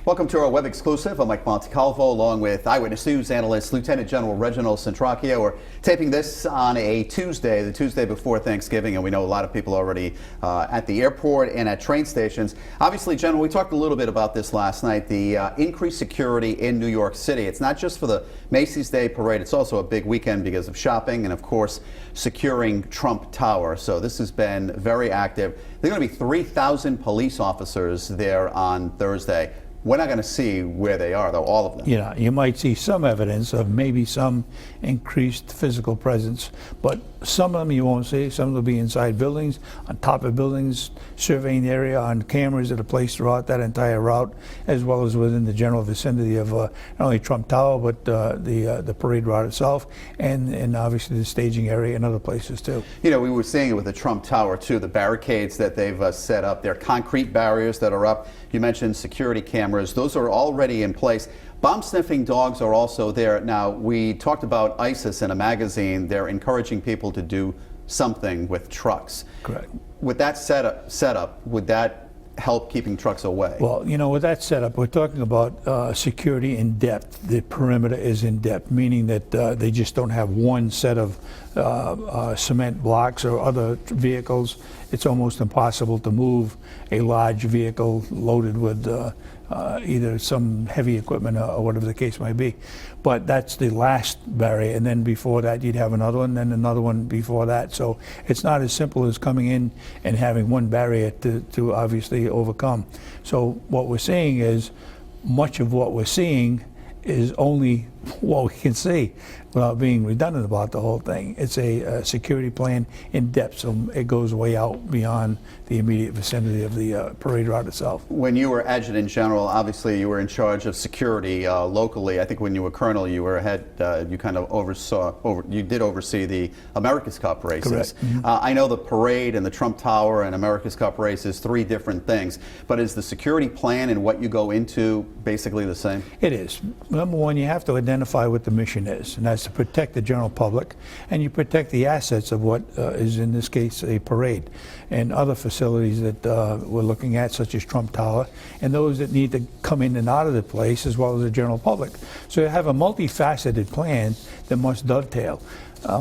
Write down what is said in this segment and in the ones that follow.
Welcome to our web exclusive. I'm Mike Montecalvo along with Eyewitness News analyst Lieutenant General Reginald Centracchio. We're taping this on a Tuesday, the Tuesday before Thanksgiving, and we know a lot of people already at the airport and at train stations. Obviously, General, we talked a little bit about this last night, the increased security in New York City. It's not just for the Macy's Day Parade, it's also a big weekend because of shopping and, of course, securing Trump Tower. So this has been very active. There are going to be 3,000 police officers there on Thursday. We're not going to see where they are, though, all of them. Yeah, you might see some evidence of maybe some increased physical presence, but some of them you won't see. Some will be inside buildings, on top of buildings, surveying the area on cameras that are placed throughout that entire route, as well as within the general vicinity of not only Trump Tower, but the parade route itself, and obviously the staging area and other places, too. You know, we were seeing it with the Trump Tower, too, the barricades that they've set up. They're concrete barriers that are up. You mentioned security cameras. Those are already in place. Bomb-sniffing dogs are also there. Now, we talked about ISIS in a magazine. They're encouraging people to do something with trucks. Correct. With that setup, would that help keeping trucks away? Well, you know, with that setup, we're talking about security in depth. The perimeter is in depth, meaning that they just don't have one set of cement blocks or other vehicles. It's almost impossible to move a large vehicle loaded with either some heavy equipment or whatever the case might be. But that's the last barrier, and then before that you'd have another one, then another one before that. So it's not as simple as coming in and having one barrier to obviously overcome. So what we're seeing is much of what we're seeing is only what we can see without being redundant about the whole thing. It's a security plan in depth, so it goes way out beyond the immediate vicinity of the parade route itself. When you were Adjutant General, obviously you were in charge of security locally. I think when you were Colonel, you were head, you kind of you did oversee the America's Cup races. Correct. Mm-hmm. I know the parade and the Trump Tower and America's Cup races, three different things, but is the security plan and what you go into basically the same? It is. Number one, you have to identify what the mission is, and that's to protect the general public, and you protect the assets of what is in this case a parade and other facilities that we're looking at, such as Trump Tower, and those that need to come in and out of the place, as well as the general public. So you have a multifaceted plan that must dovetail.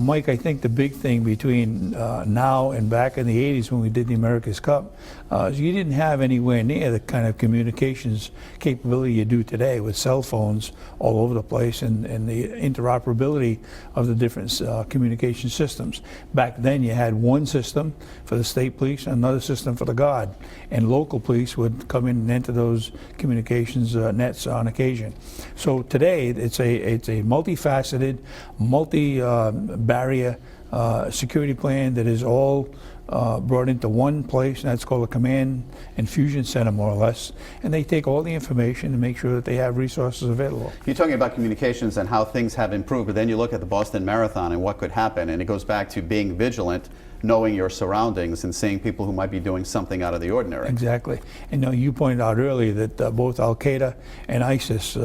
Mike, I think the big thing between now and back in the 80s when we did the America's Cup is you didn't have anywhere near the kind of communications capability you do today with cell phones all over the place and the interoperability of the different communication systems. Back then you had one system for the state police and another system for the Guard, and local police would come in and enter those communications nets on occasion. So today it's a multifaceted, barrier security plan that is all brought into one place, and that's called a command and fusion center, more or less, and they take all the information and make sure that they have resources available. You're talking about communications and how things have improved, but then you look at the Boston Marathon and what could happen, and it goes back to being vigilant, knowing your surroundings and seeing people who might be doing something out of the ordinary. Exactly. And you pointed out earlier that both Al-Qaeda and ISIS,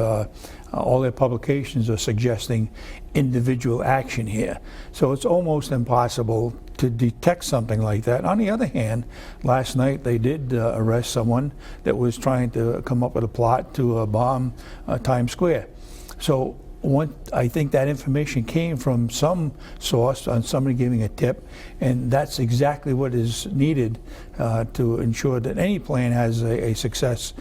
all their publications are suggesting individual action here. So it's almost impossible to detect something like that. On the other hand, last night they did arrest someone that was trying to come up with a plot to bomb Times Square. So I think that information came from some source on somebody giving a tip, and that's exactly what is needed to ensure that any plan has a success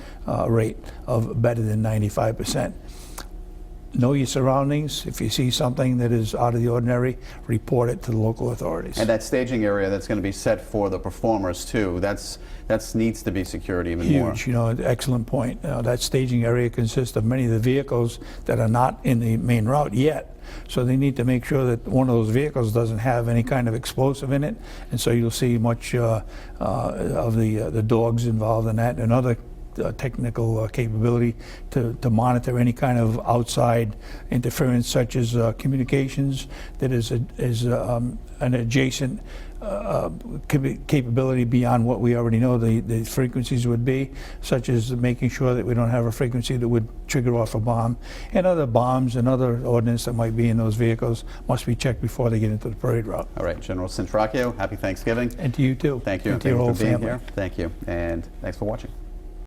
rate of better than 95%. Know your surroundings. If you see something that is out of the ordinary, report it to the local authorities. And that staging area that's going to be set for the performers too, that needs to be secured even more. Huge, you know, excellent point. That staging area consists of many of the vehicles that are not in the main route yet. So they need to make sure that one of those vehicles doesn't have any kind of explosive in it, and so you'll see much of the dogs involved in that and other technical capability to monitor any kind of outside interference, such as communications that is an adjacent capability beyond what we already know the frequencies would be, such as making sure that we don't have a frequency that would trigger off a bomb, and other bombs and other ordnance that might be in those vehicles must be checked before they get into the parade route. All right, General Centracchio, happy Thanksgiving. And to you too. Thank you. And to your whole for being family. here. Thank you, and thanks for watching.